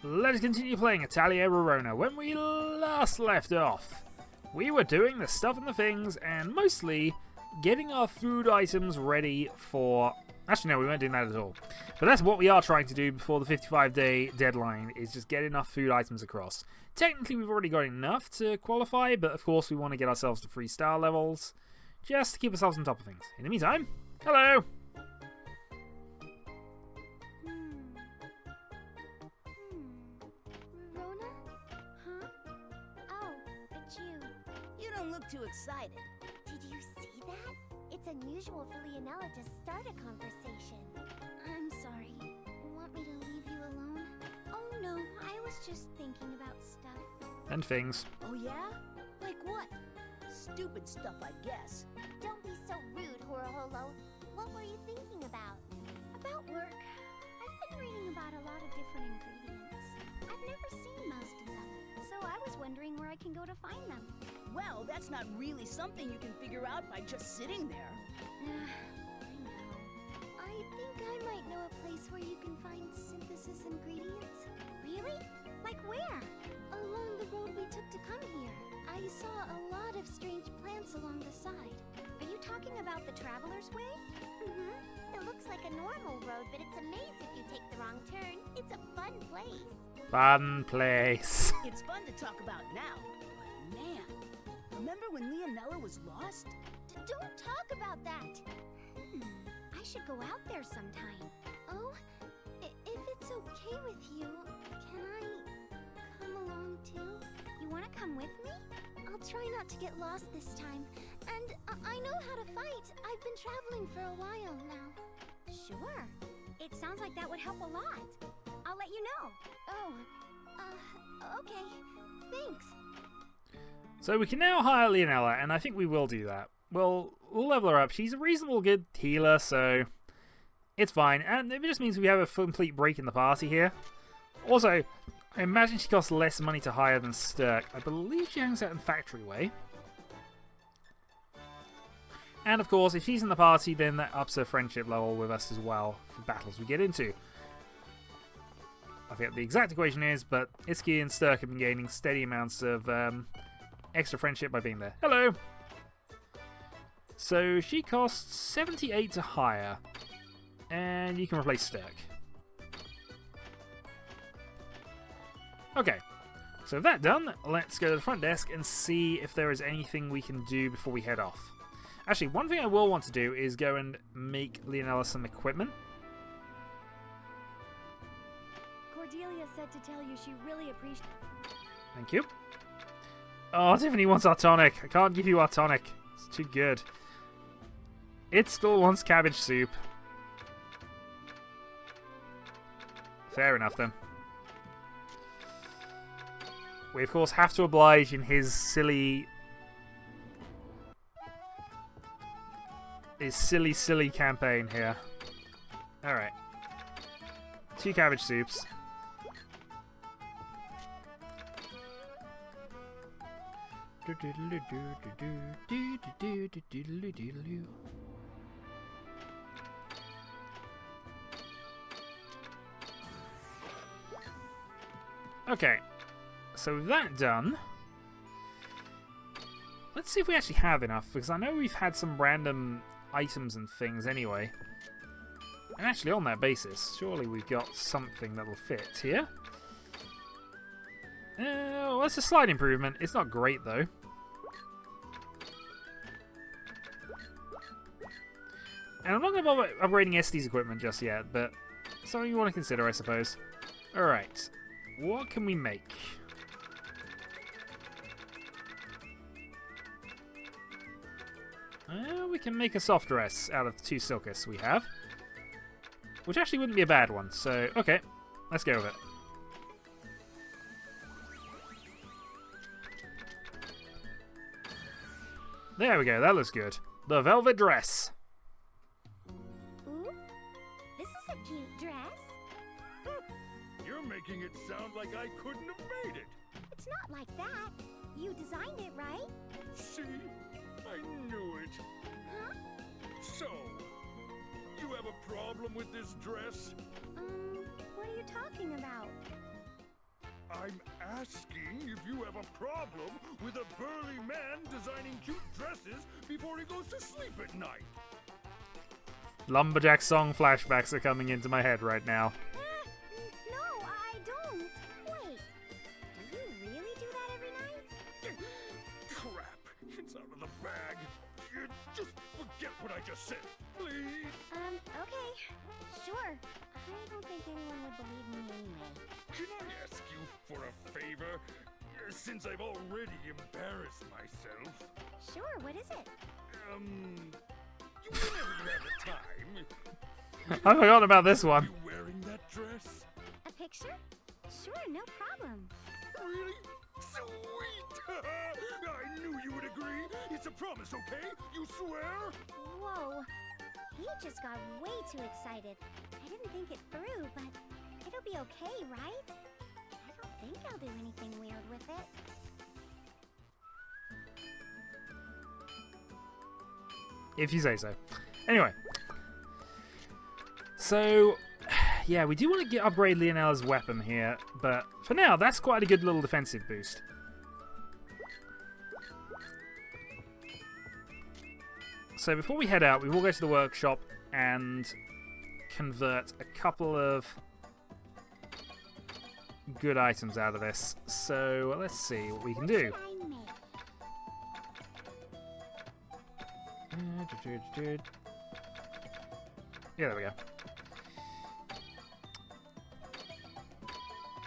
Let's continue playing Atelier Rorona. When we last left off, we were doing the stuff and the things, and mostly getting our food items ready for... Actually, no, we weren't doing that at all. But that's what we are trying to do before the 55-day deadline, is just get enough food items across. Technically, we've already got enough to qualify, but of course we want to get ourselves to 3-star levels, just to keep ourselves on top of things. In the meantime, hello! Rorona? Huh? Oh, it's you. You don't look too excited. Did you see that? It's unusual for Leonella to start a conversation. I'm sorry. Want me to leave you alone? Oh no, I was just thinking about stuff. And things. Oh yeah? Like what? Stupid stuff, I guess. Don't be so rude, Horoholo. What were you thinking about? About work. I've been reading about a lot of different ingredients. I've never seen most of them, so I was wondering where I can go to find them. Well, that's not really something you can figure out by just sitting there. I think I might know a place where you can find synthesis ingredients. Really? Like where? Along the road we took to come here. I saw a lot of strange plants along the side. Are you talking about the Traveler's Way? Mm-hmm. It looks like a normal road, but it's a maze if you take the wrong turn. It's a fun place. Fun place. It's fun to talk about now, but man, remember when Leonella was lost? Don't talk about that! I should go out there sometime. Oh, if it's okay with you, can I come along too? You want to come with me? I'll try not to get lost this time. And I know how to fight. I've been traveling for a while now. Sure. It sounds like that would help a lot. I'll let you know. Oh, okay. Thanks. So we can now hire Leonella, and I think we will do that. We'll level her up. She's a reasonable good healer, so it's fine. And it just means we have a complete break in the party here. Also, I imagine she costs less money to hire than Stirk. I believe she hangs out in Factory Way. And of course, if she's in the party, then that ups her friendship level with us as well for battles we get into. I forget what the exact equation is, but Iski and Stirk have been gaining steady amounts of extra friendship by being there. Hello! So she costs 78 to hire, and you can replace Stirk. Okay, so with that done, let's go to the front desk and see if there is anything we can do before we head off. Actually, one thing I will want to do is go and make Leonella some equipment. Cordelia said to tell you she really appreciates... Thank you. Oh, Tiffany wants our tonic. I can't give you our tonic. It's too good. It still wants cabbage soup. Fair enough, then. We, of course, have to oblige in his silly... silly campaign here. Alright. 2 cabbage soups. Okay, so with that done, let's see if we actually have enough, because I know we've had some random items and things anyway. And actually, on that basis, surely we've got something that will fit here. Well, it's a slight improvement. It's not great, though. And I'm not going to bother upgrading Esti's equipment just yet, but something you want to consider, I suppose. Alright, what can we make? We can make a soft dress out of the 2 silkus we have. Which actually wouldn't be a bad one, so okay, let's go with it. There we go, that looks good. The velvet dress. Ooh, this is a cute dress. You're making it sound like I couldn't have made it. It's not like that. You designed it, right? See? I knew it. Huh? So, you have a problem with this dress? What are you talking about? I'm asking if you have a problem with a burly man designing cute dresses before he goes to sleep at night. Lumberjack song flashbacks are coming into my head right now. No, I don't. Wait, do you really do that every night? Crap, it's out of the bag. Just forget what I just said, please. Okay. Sure. I don't think anyone would believe me anyway. Can I ask you for a favor? Since I've already embarrassed myself. Sure, what is it? Whenever you have the time. I forgot about this one. You wearing that dress? A picture? Sure, no problem. Really? Sweet! I knew you would agree. It's a promise, okay? You swear? Whoa. He just got way too excited. I didn't think it through, but it'll be okay, right? I don't think I'll do anything weird with it. If you say so. Anyway. So, yeah, we do want to upgrade Leonella's weapon here, but for now, that's quite a good little defensive boost. So before we head out, we will go to the workshop and convert a couple of good items out of this. So let's see what we can do. Yeah, there we go.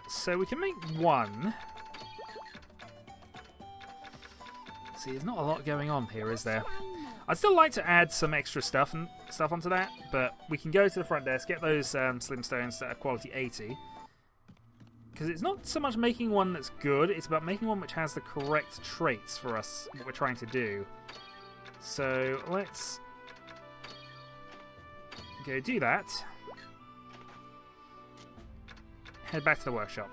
So we can make one. See, there's not a lot going on here, is there? I'd still like to add some extra stuff onto that, but we can go to the front desk, get those slim stones that are quality 80. Because it's not so much making one that's good, it's about making one which has the correct traits for us, what we're trying to do. So let's go do that. Head back to the workshop.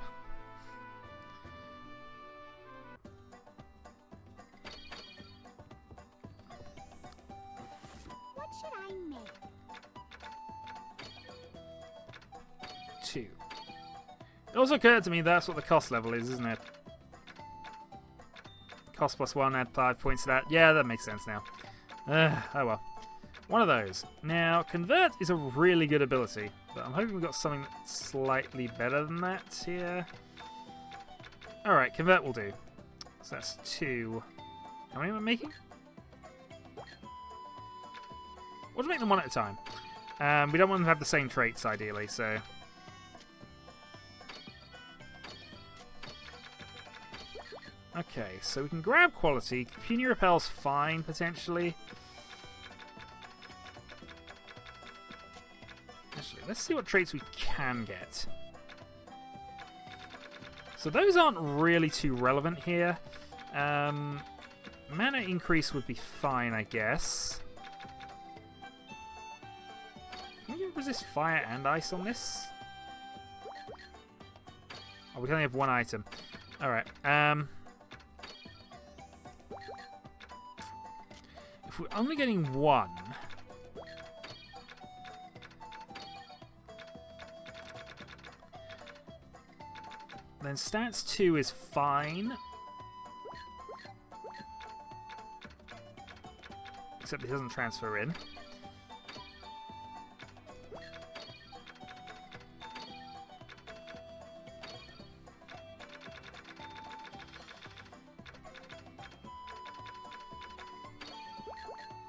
What should I make? 2. It also occurred to me that's what the cost level is, isn't it? Cost plus 1, add 5 points to that. Yeah, that makes sense now. Oh well. One of those. Now, Convert is a really good ability, but I'm hoping we've got something that's slightly better than that here. Alright, Convert will do. So that's 2. How many am I making? We'll just make them one at a time. We don't want them to have the same traits, ideally, so... Okay, so we can grab quality. Puny Repel's fine, potentially. Actually, let's see what traits we can get. So those aren't really too relevant here. Mana increase would be fine, I guess. Can you resist fire and ice on this? Oh, we can only have one item. Alright, if we're only getting one... then stats 2 is fine. Except it doesn't transfer in.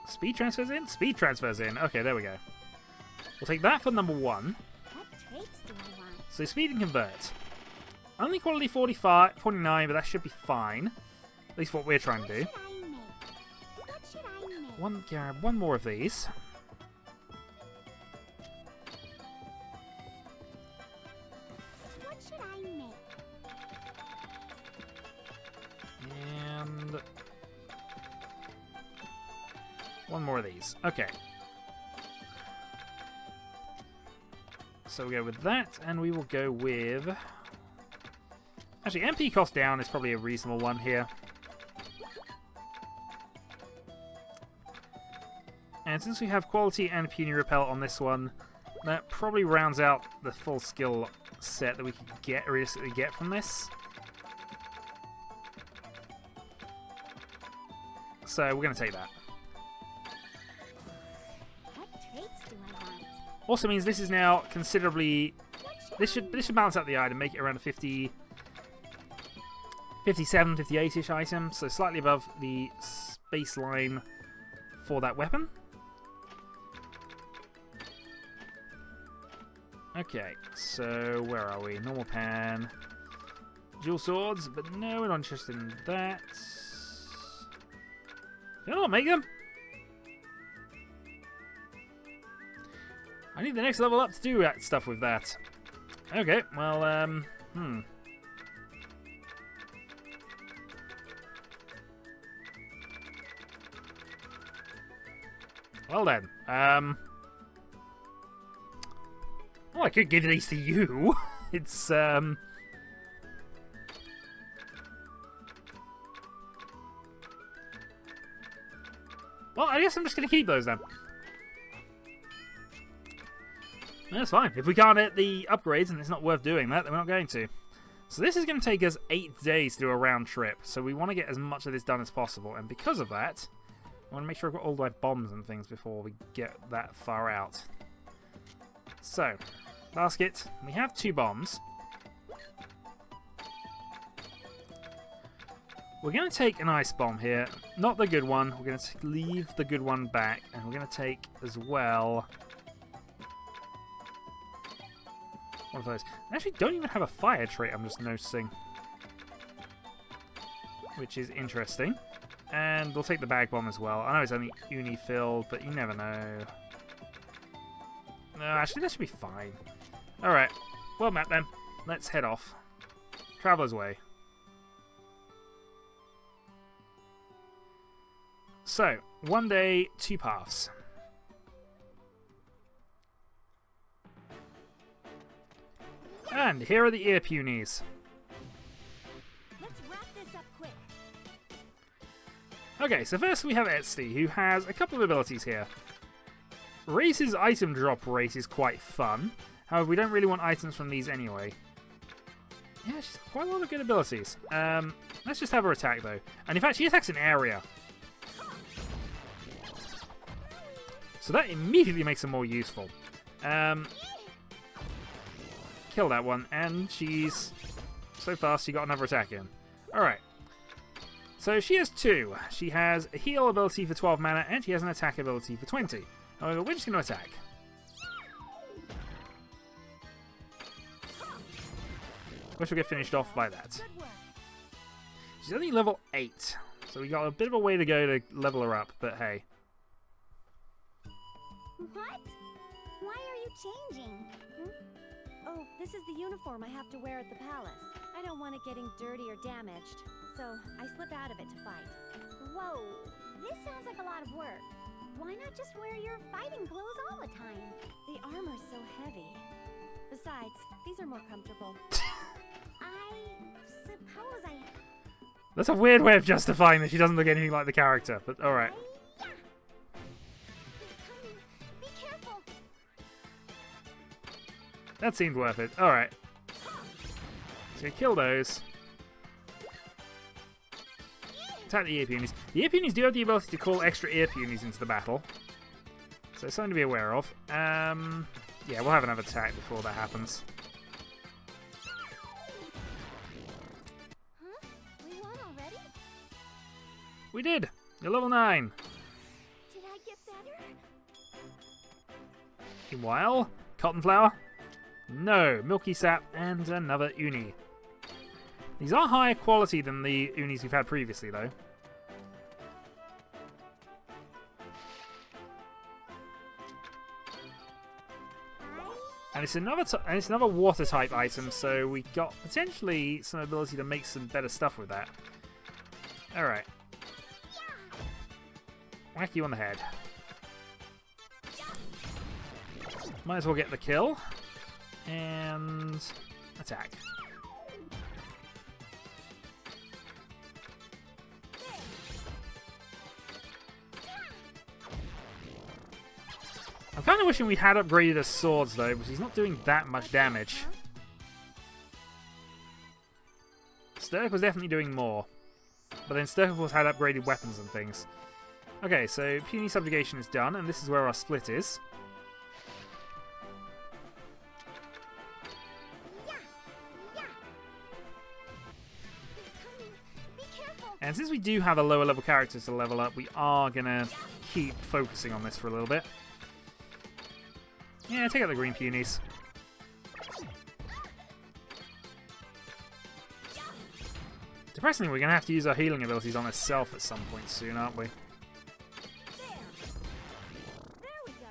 Speed transfers in? Speed transfers in. Okay, there we go. We'll take that for number 1. What traits do I want? So speed and convert. Only quality 49, but that should be fine. At least what we're trying to do. What should I make? One more of these. What should I make? And... one more of these. Okay. So we'll go with that, and we will go with... actually, MP cost down is probably a reasonable one here. And since we have quality and puny repel on this one, that probably rounds out the full skill set that we could realistically get from this. So we're going to take that. What traits do I want? Also means this is now considerably... This should balance out the item, make it around a 50... 57, 58-ish item, so slightly above the baseline for that weapon. Okay, so where are we? Normal pan. Dual swords, but no, we're not interested in that. Can I not make them? I need the next level up to do that stuff with that. Okay, well, Well then, well, I could give these to you. It's, well, I guess I'm just going to keep those then. That's fine. If we can't get the upgrades and it's not worth doing that, then we're not going to. So this is going to take us 8 days to do a round trip. So we want to get as much of this done as possible. And because of that, I want to make sure I've got all my bombs and things before we get that far out. So, basket. We have 2 bombs. We're going to take an ice bomb here. Not the good one. We're going to leave the good one back. And we're going to take as well... one of those. I actually don't even have a fire trait, I'm just noticing. Which is interesting. And we'll take the bag bomb as well. I know it's only uni filled, but you never know. No, actually that should be fine. Alright. Well met then. Let's head off. Traveller's Way. So, 1 day, 2 paths. And here are the ear punies. Let's wrap this up quick. Okay, so first we have Astrid, who has a couple of abilities here. Race's item drop race is quite fun. However, we don't really want items from these anyway. Yeah, she's got quite a lot of good abilities. Let's just have her attack, though. And in fact, she attacks an area. So that immediately makes her more useful. Kill that one, and she's so fast she got another attack in. Alright. So she has 2. She has a heal ability for 12 mana, and she has an attack ability for 20. However, we're just going to attack. Which will get finished off by that. She's only level 8, so we got a bit of a way to go to level her up, but hey. What? Why are you changing? Oh, this is the uniform I have to wear at the palace. I don't want it getting dirty or damaged, so I slip out of it to fight. Whoa, this sounds like a lot of work. Why not just wear your fighting clothes all the time? The armor's so heavy. Besides, these are more comfortable. I suppose I... That's a weird way of justifying that she doesn't look anything like the character, but alright. Yeah. Be careful. That seemed worth it. Alright. So kill those. Attack the ear punies. The ear punies do have the ability to call extra ear punies into the battle. So something to be aware of. Yeah, we'll have another attack before that happens. Huh? We won already? We did! You're level 9. Did I get better? Meanwhile, cotton flower? No, milky sap and another uni. These are higher quality than the unis we've had previously, though. And it's another water type item, so we got potentially some ability to make some better stuff with that. Alright. Whack you on the head. Might as well get the kill. And attack. I'm kind of wishing we had upgraded his swords though, because he's not doing that much damage. Stirk was definitely doing more. But then Sturkleforce had upgraded weapons and things. Okay, so puny subjugation is done, and this is where our split is. And since we do have a lower level character to level up, we are going to keep focusing on this for a little bit. Yeah, take out the green punies. Depressingly, we're going to have to use our healing abilities on itself at some point soon, aren't we? There we go.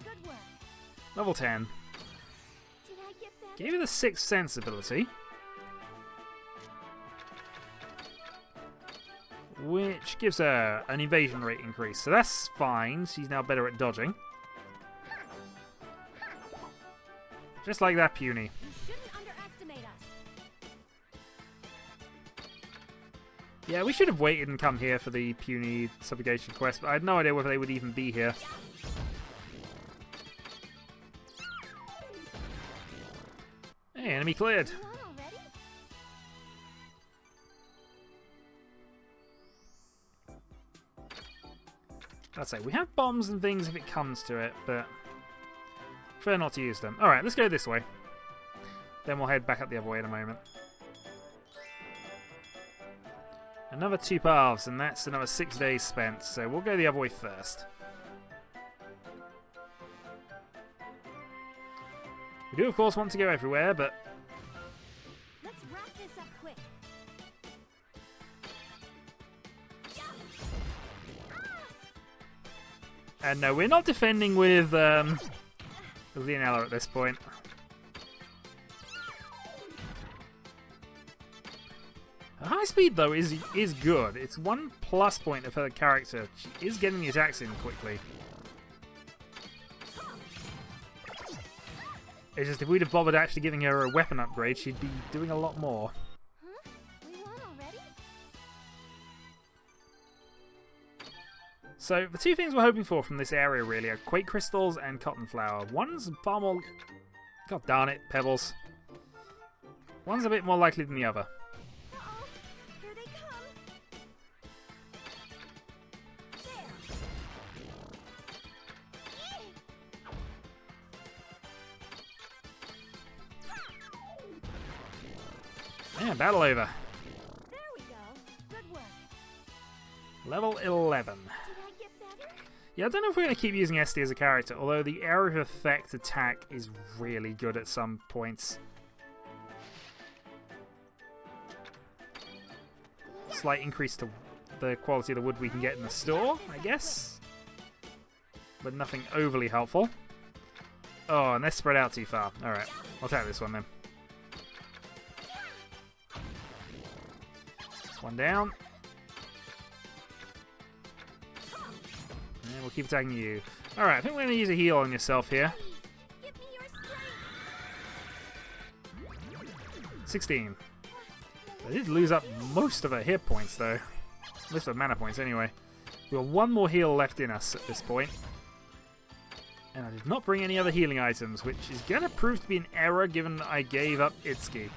Good work. Level 10. Did I get that? Gave her the Sixth Sense ability, which gives her an evasion rate increase. So that's fine. She's now better at dodging. Just like that, puny. You shouldn't underestimate us. Yeah, we should have waited and come here for the puny subjugation quest, but I had no idea whether they would even be here. Hey, enemy cleared. You won already? I'd say we have bombs and things if it comes to it, but prefer not to use them. Alright, let's go this way. Then we'll head back up the other way in a moment. Another 2 paths, and that's another 6 days spent, so we'll go the other way first. We do, of course, want to go everywhere, but Let's wrap this up quick. and no, we're not defending with Leonella at this point. Her high speed, though, is good. It's one plus point of her character. She is getting the attacks in quickly. It's just if we'd have bothered actually giving her a weapon upgrade, she'd be doing a lot more. Huh? We won already? So, the 2 things we're hoping for from this area, really, are Quake Crystals and Cotton Flower. One's far more... God darn it, Pebbles. One's a bit more likely than the other. Uh-oh. Here they come. Yeah, battle over. There we go. Good work. Level 11. Did I get better? Yeah, I don't know if we're going to keep using Astrid as a character, although the area of effect attack is really good at some points. Slight increase to the quality of the wood we can get in the store, I guess. But nothing overly helpful. Oh, and they're spread out too far. Alright, I'll take this one then. One down. And we'll keep attacking you. Alright, I think we're going to use a heal on yourself here. Give me your strength. 16. I did lose up most of her hit points though. Most of her mana points anyway. We've got one more heal left in us at this point. And I did not bring any other healing items, which is going to prove to be an error given that I gave up Itsuki.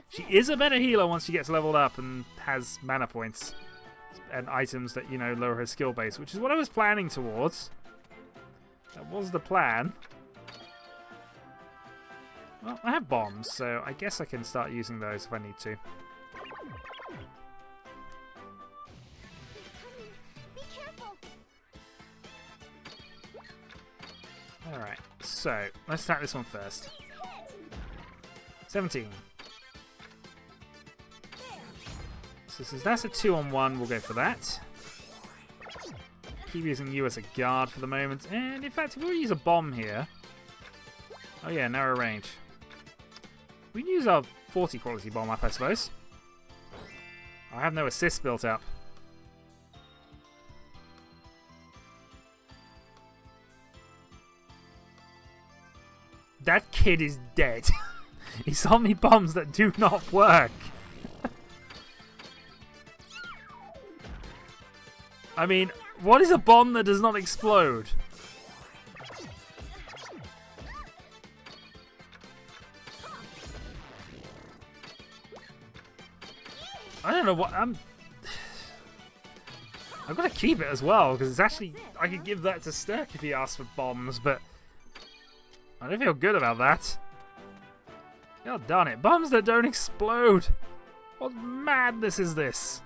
She is a better healer once she gets leveled up and has mana points and items that, you know, lower her skill base, which is what I was planning towards. That was the plan. Well, I have bombs, so I guess I can start using those if I need to. Be careful. Alright, so let's attack this one first. 17. So since that's a 2-on-1, we'll go for that. Keep using you as a guard for the moment. And in fact, if we use a bomb here... Oh yeah, narrow range. We can use our 40 quality bomb up, I suppose. I have no assist built up. That kid is dead. He sold me bombs that do not work. I mean, what is a bomb that does not explode? I don't know what I'm... I've got to keep it as well, because it's actually... I could give that to Stirk if he asks for bombs, but... I don't feel good about that. God darn it. Bombs that don't explode! What madness is this?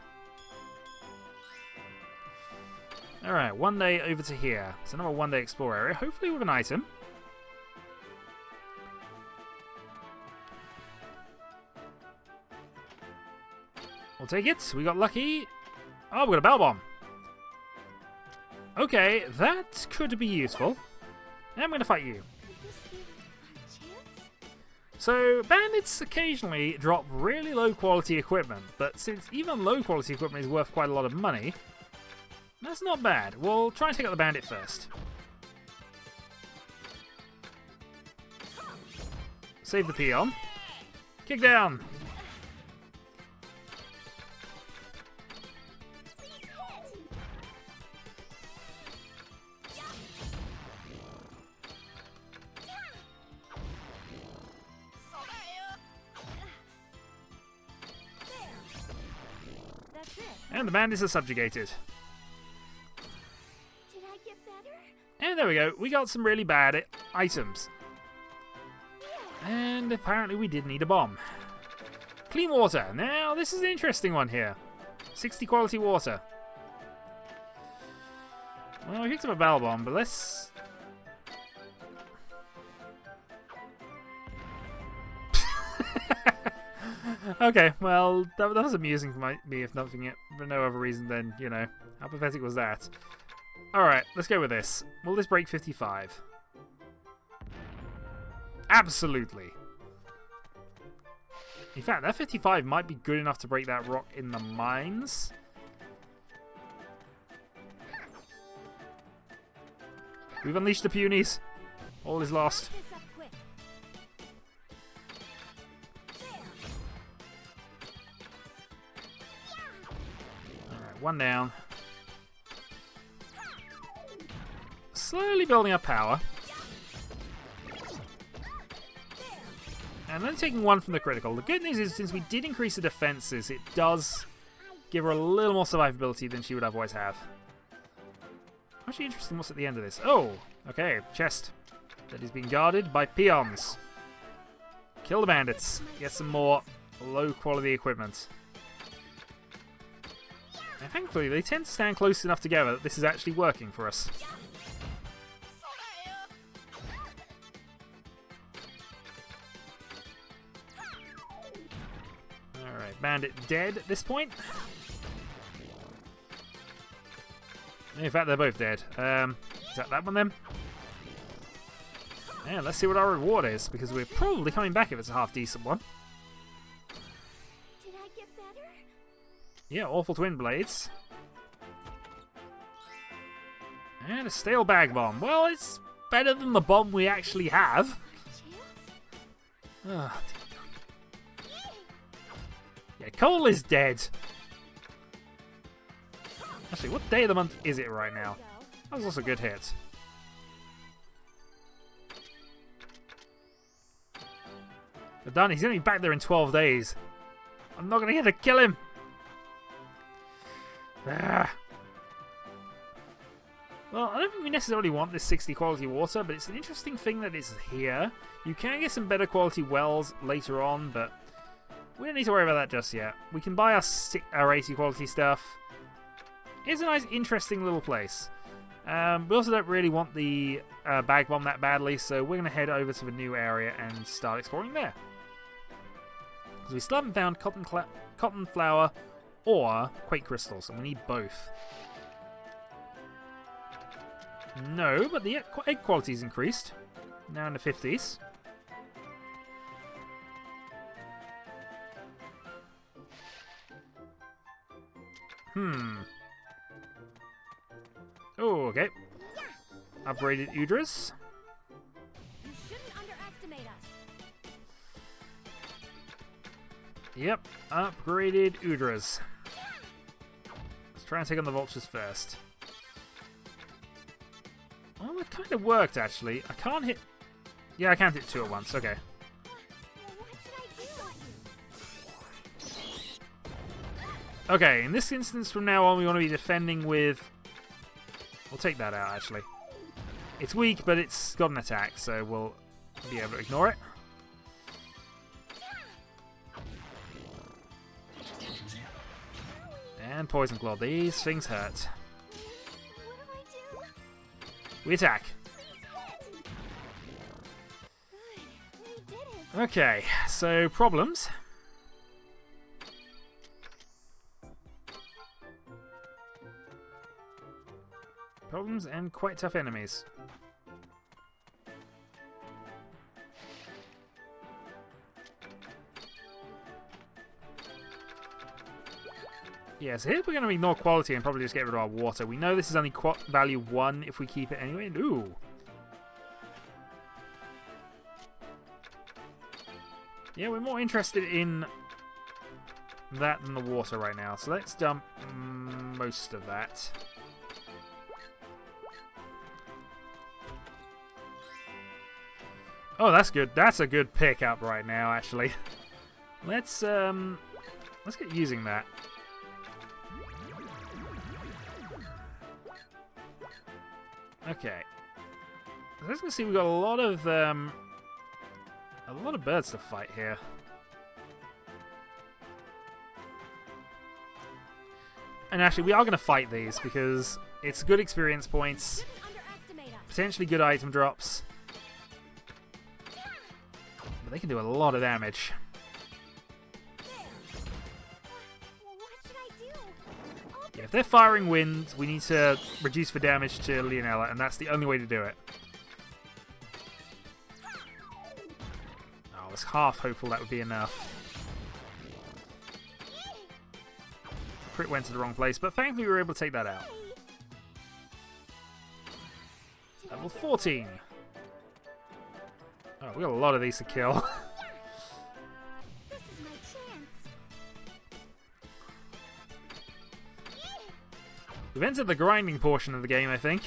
Alright, one day over to here. It's another one day explore area, hopefully with an item. We'll take it. We got lucky. Oh, we got a bell bomb. Okay, that could be useful. I'm going to fight you. So, bandits occasionally drop really low quality equipment, but since even low quality equipment is worth quite a lot of money, that's not bad. We'll try and take out the bandit first. Save the peon. Kick down. And the bandits are subjugated. Did I get better? And there we go. We got some really bad items. And apparently we did need a bomb. Clean water. Now, this is an interesting one here. 60 quality water. Well, we picked up a bell bomb, but let's... Okay, well, that was amusing for me, if nothing, for no other reason than, you know, how pathetic was that? Alright, let's go with this. Will this break 55? Absolutely. In fact, that 55 might be good enough to break that rock in the mines. We've unleashed the punies. All is lost. One down. Slowly building up power. And then taking one from the critical. The good news is, since we did increase the defenses, it does give her a little more survivability than she would otherwise have. Actually interesting what's at the end of this. Oh, okay, chest that is being guarded by peons. Kill the bandits. Get some more low quality equipment. And thankfully, they tend to stand close enough together that this is actually working for us. Alright, bandit dead at this point. In fact, they're both dead. Is that one then? Yeah, let's see what our reward is, because we're probably coming back if it's a half-decent one. Did I get better? Yeah, awful twin blades. And a stale bag bomb. Well, it's better than the bomb we actually have. Oh, yeah, Cole is dead. Actually, what day of the month is it right now? That was also a good hit. But done. He's going to be back there in 12 days. I'm not going to get to kill him. Ah. Well, I don't think we necessarily want this 60 quality water, but it's an interesting thing that it's here. You can get some better quality wells later on, but we don't need to worry about that just yet. We can buy our 80 quality stuff. It's a nice, interesting little place. We also don't really want the bag bomb that badly, so we're going to head over to the new area and start exploring there. Because we still haven't found cotton flower or quake crystals, and we need both. No, but the egg quality's increased. Now in the 50s. Oh, okay. Upgraded Udras. You shouldn't underestimate us. Yep, upgraded Udras. Let's try and take on the vultures first. Well, that kind of worked, actually. I can't hit... Yeah, I can't hit two at once. Okay. What should I do? Okay, in this instance from now on we want to be defending with... We'll take that out, actually. It's weak, but it's got an attack, so we'll be able to ignore it. And Poison Claw. These things hurt. What do I do? We attack. Good. We did it. Okay, so problems. Problems and quite tough enemies. Yeah, so here we're going to ignore quality and probably just get rid of our water. We know this is only value 1 if we keep it anyway. Ooh. Yeah, we're more interested in that than the water right now. So let's dump most of that. Oh, that's good. That's a good pickup right now, actually. Let's get using that. Okay. So as you can see, we've got a lot of birds to fight here. And actually, we are going to fight these because it's good experience points, potentially good item drops. But they can do a lot of damage. Yeah, if they're firing wind, we need to reduce the damage to Leonella, and that's the only way to do it. Oh, I was half hopeful that would be enough. Crit went to the wrong place, but thankfully we were able to take that out. Level 14. Oh, we got a lot of these to kill. This is my chance. We've entered the grinding portion of the game, I think.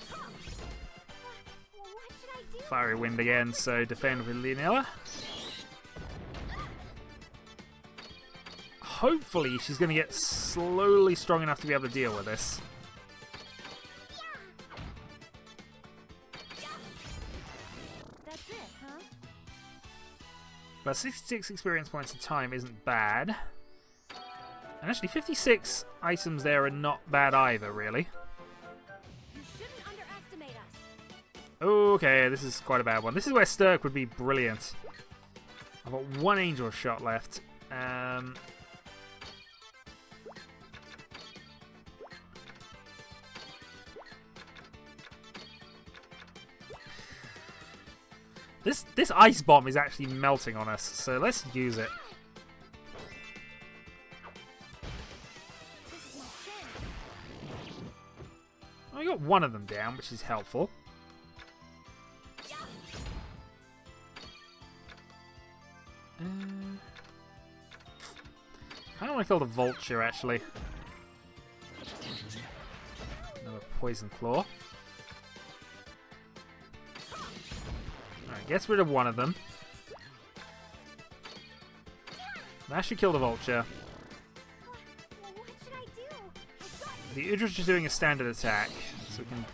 What should I do? Fiery wind again, so defend with Leonella. Hopefully she's going to get slowly strong enough to be able to deal with this. That's it, huh? But 66 experience points of time isn't bad. And actually 56 items there are not bad either, really. You shouldn't underestimate us. Okay, this is quite a bad one. This is where Stirk would be brilliant. I've got one angel shot left. This ice bomb is actually melting on us, so let's use it. We got one of them down, which is helpful. I don't want to kill the vulture, actually. Another poison claw. Alright, gets rid of one of them. That should kill the vulture. What should I do? The Udra's just doing a standard attack, so we can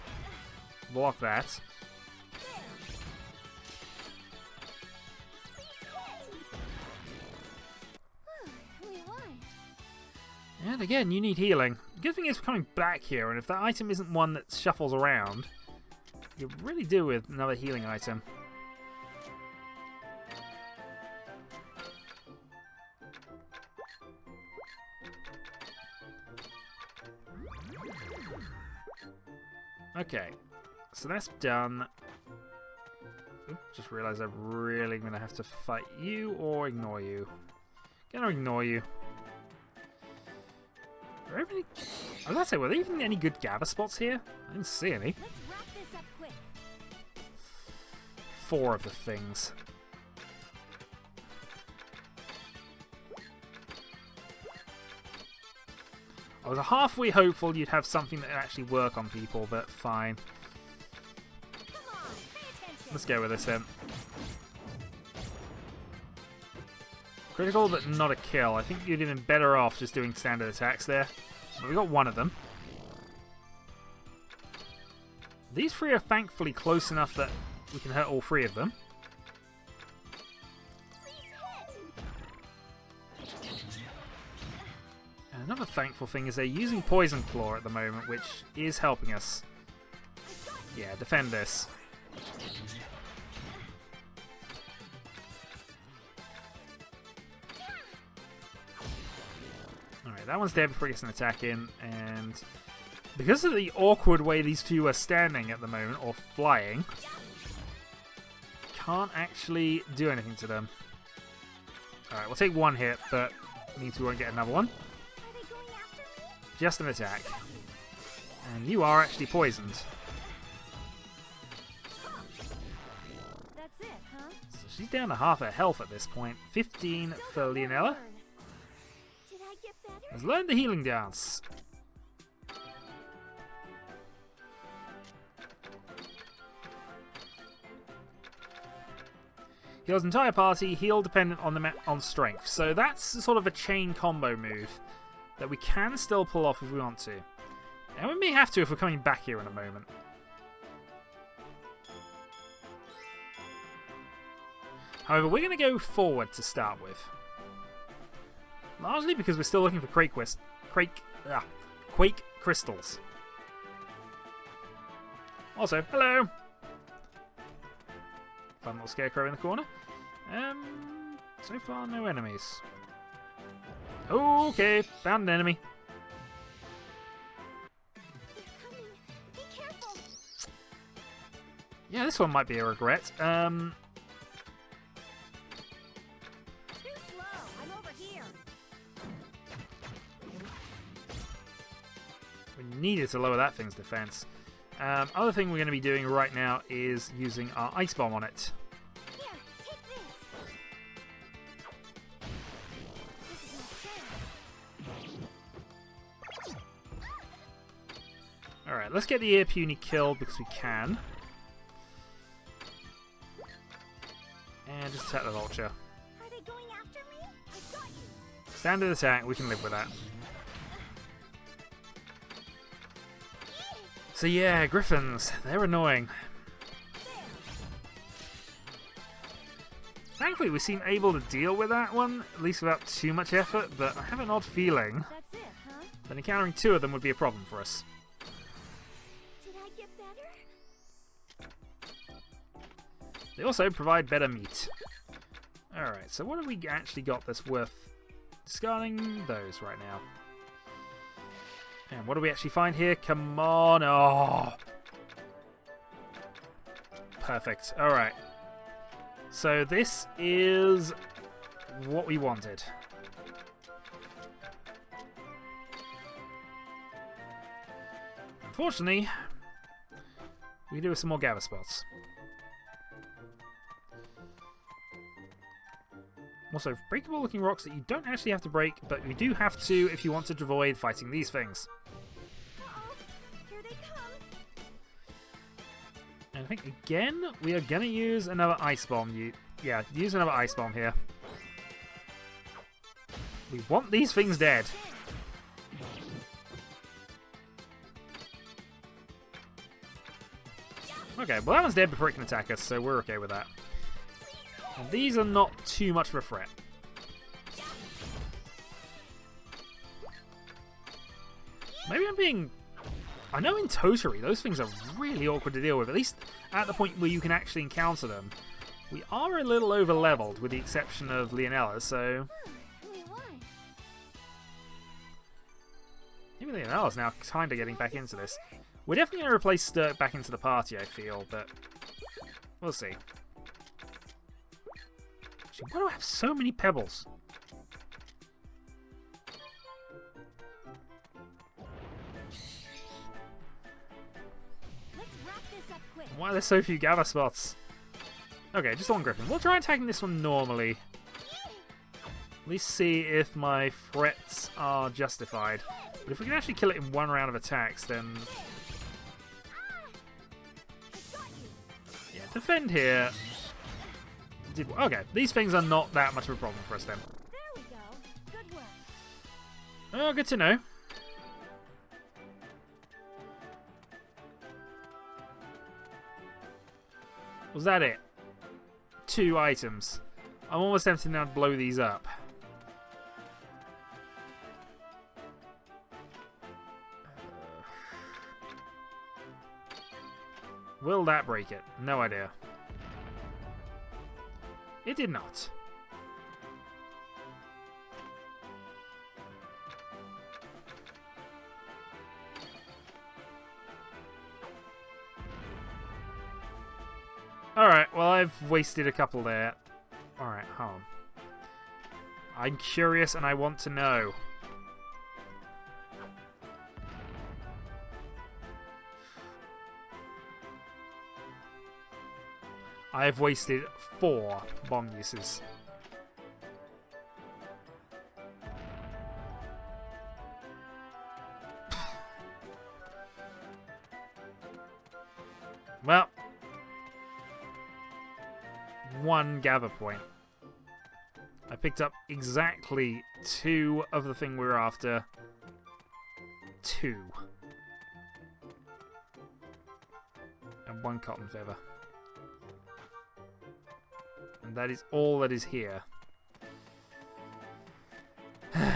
block that. We won. And again, you need healing. The good thing is we're coming back here, and if that item isn't one that shuffles around, you really do with another healing item. Okay, so that's done. Oops, just realised I'm really going to have to fight you or ignore you. Gonna ignore you. Are there any... I was going to say, were there even any good gather spots here? I didn't see any. Let's wrap this up quick. 4 of the things. I was halfway hopeful you'd have something that would actually work on people, but fine. Come on, pay attention. Let's go with this then. Critical, but not a kill. I think you'd have been better off just doing standard attacks there. But we got one of them. These three are thankfully close enough that we can hurt all three of them. And another thankful thing is they're using Poison Claw at the moment, which is helping us. Yeah, defend this. Alright, that one's dead before he gets an attack in, and because of the awkward way these two are standing at the moment, or flying, can't actually do anything to them. Alright, we'll take one hit, but means we won't get another one. Just an attack. And you are actually poisoned. That's it, huh? So she's down to half her health at this point. 15 for Leonella. Did I get better? Has learned the healing dance. Heals entire party, heal dependent on on strength. So that's sort of a chain combo move that we can still pull off if we want to. And we may have to if we're coming back here in a moment. However, we're going to go forward to start with. Largely because we're still looking for quake crystals. Also, hello! Fun little scarecrow in the corner. So far, no enemies. Okay, found an enemy. They're coming. Be careful. Yeah, this one might be a regret. Too slow. I'm over here. We needed to lower that thing's defense. Other thing we're going to be doing right now is using our ice bomb on it. Here, take this. This is my chance. Alright, let's get the ear puny killed because we can. And just attack the vulture. Are they going after me? I got you. Standard attack, we can live with that. So yeah, griffins, they're annoying. Thankfully we seem able to deal with that one, at least without too much effort, but I have an odd feeling That's it, huh? that encountering two of them would be a problem for us. Did I get better? They also provide better meat. Alright, so what have we actually got that's worth discarding those right now? And what do we actually find here? Come on! Oh! Perfect. Alright. So this is what we wanted. Unfortunately, we do have some more gather spots. Also, breakable looking rocks that you don't actually have to break, but you do have to if you want to avoid fighting these things. Uh-oh. Here they come. And I think again, we are going to use another ice bomb. Use another ice bomb here. We want these things dead. Okay, well that one's dead before it can attack us, so we're okay with that. And these are not too much of a threat. Maybe I'm being... I know in Totally, those things are really awkward to deal with, at least at the point where you can actually encounter them. We are a little over-leveled, with the exception of Leonella, so... We won. Even Leonella's now kind of getting back into this. We're definitely going to replace Stirk back into the party, I feel, but... we'll see. Actually, why do I have so many pebbles? Let's wrap this up quick. Why are there so few gather spots? Okay, just one griffin. We'll try attacking this one normally. At least see if my threats are justified. But if we can actually kill it in one round of attacks, then... yeah, defend here. Okay, these things are not that much of a problem for us then. Oh, good to know. Was that it? 2 items. I'm almost tempted now to blow these up. Will that break it? No idea. It did not. Alright, well I've wasted a couple there. Alright, hold on. I'm curious and I want to know. I have wasted 4 bomb uses. Well, 1 gather point. I picked up exactly 2 of the thing we were after. 2. And 1 cotton feather. And that is all that is here. And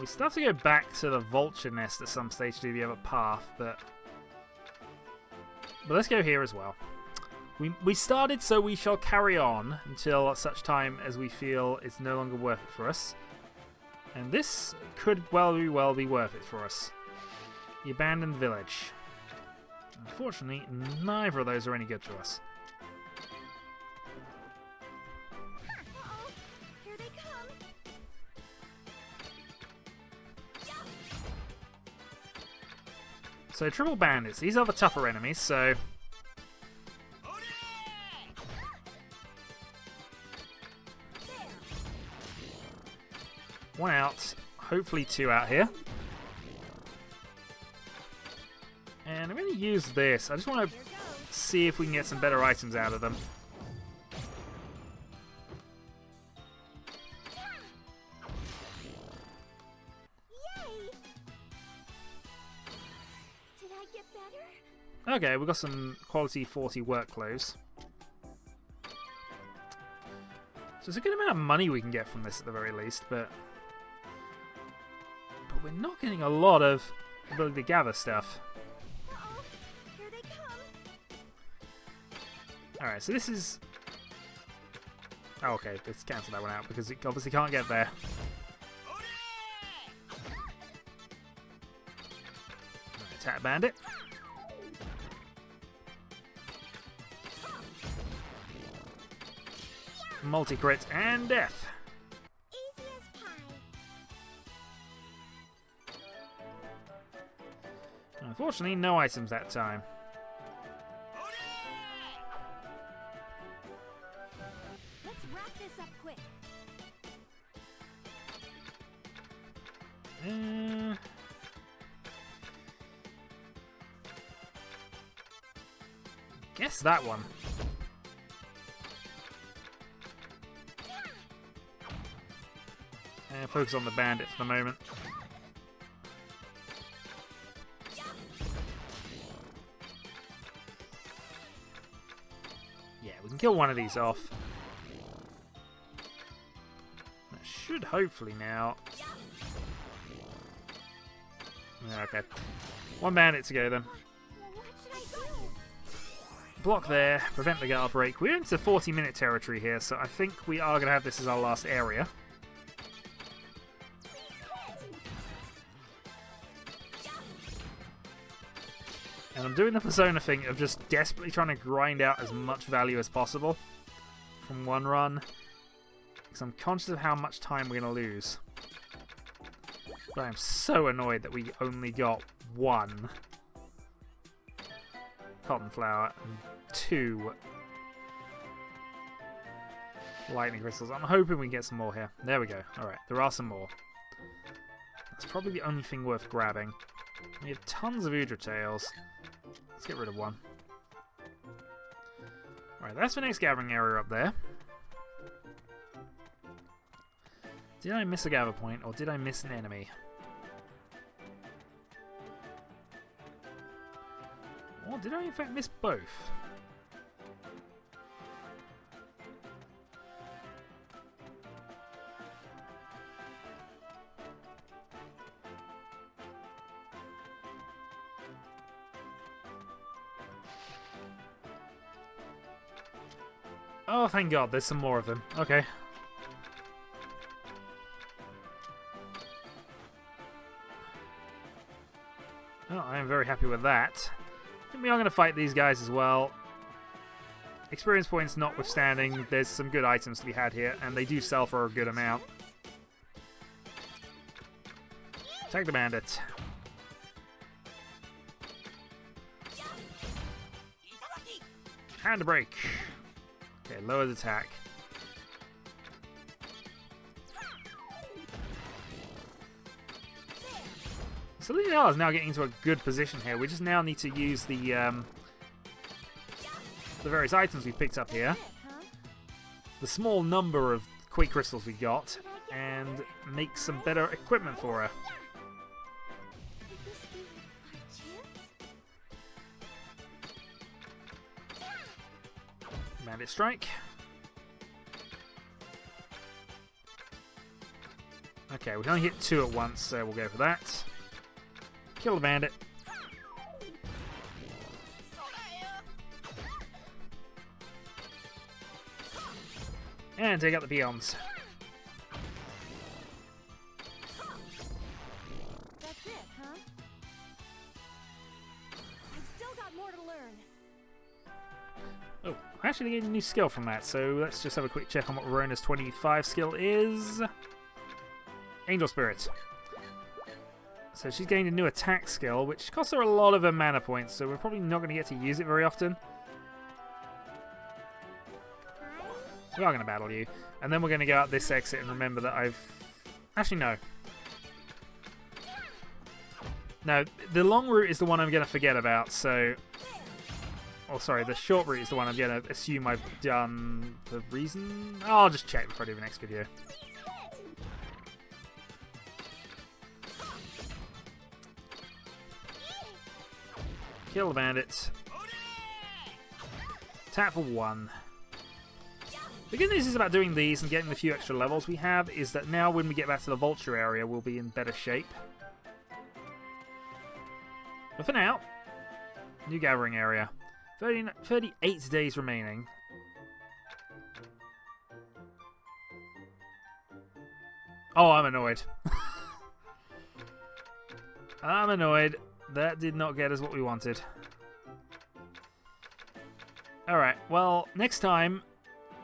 we still have to go back to the vulture nest at some stage to do the other path, but let's go here as well. We started, so we shall carry on until such time as we feel it's no longer worth it for us. And this could well be worth it for us. The abandoned village. Unfortunately, neither of those are any good to us. Uh-oh. Here they come. So triple bandits. These are the tougher enemies, so... One out, hopefully 2 out here. And I'm going to use this. I just want to see if we can get some better items out of them. Yay! Did I get better? Okay, we've got some quality 40 work clothes. So there's a good amount of money we can get from this at the very least, but we're not getting a lot of ability to gather stuff. Uh-oh. Here they come. Alright, so this is... Oh, okay, let's cancel that one out because it obviously can't get there. Right, attack bandit. Multi-crit and death. Easy as pie. Unfortunately, no items that time. Let's wrap this up quick. Guess that one. And focus on the bandit for the moment. Yeah, we can kill one of these off. That should hopefully now... Yeah, okay. 1 bandit to go then. What should I do? Block there, prevent the guard break. We're into 40-minute territory here, so I think we are going to have this as our last area. And I'm doing the Persona thing of just desperately trying to grind out as much value as possible from one run. Because I'm conscious of how much time we're going to lose. But I'm so annoyed that we only got 1 cotton flower and 2 lightning crystals. I'm hoping we get some more here. There we go. Alright, there are some more. That's probably the only thing worth grabbing. We have tons of Udra tails. Let's get rid of one. Alright, that's the next gathering area up there. Did I miss a gather point, or did I miss an enemy? Or did I in fact miss both? Oh, thank God, there's some more of them. Okay. Well, I am very happy with that. I think we are going to fight these guys as well. Experience points notwithstanding, there's some good items to be had here, and they do sell for a good amount. Attack the bandit. Hand break. Okay, lowers attack. So Leonel is now getting into a good position here. We just now need to use the various items we picked up here, the small number of Quake crystals we got, and make some better equipment for her. Could this be our chance? Bandit strike. Okay, we can only hit 2 at once, so we'll go for that. Kill the bandit. And take out the peons. That's it, huh? I've still got more to learn. Oh, I actually gained a new skill from that, so let's just have a quick check on what Rorona's 25 skill is. Angel Spirit. So she's gained a new attack skill, which costs her a lot of her mana points, so we're probably not going to get to use it very often. We are going to battle you. And then we're going to go out this exit and remember that I've... Actually, no. No, the long route is the one I'm going to forget about, so... Oh, sorry, the short route is the one I'm going to assume I've done for reason... I'll just check before I do the next video. Kill the bandits. Tap for 1. The good news is about doing these and getting the few extra levels we have is that now when we get back to the vulture area we'll be in better shape. But for now, new gathering area. 38 days remaining. Oh, I'm annoyed. I'm annoyed. That did not get us what we wanted. Alright, well, next time,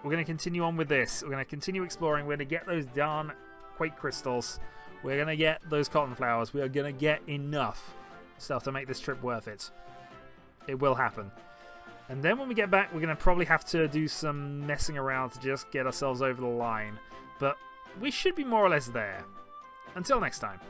we're going to continue on with this. We're going to continue exploring. We're going to get those darn Quake crystals. We're going to get those cotton flowers. We are going to get enough stuff to make this trip worth it. It will happen. And then when we get back, we're going to probably have to do some messing around to just get ourselves over the line. But we should be more or less there. Until next time.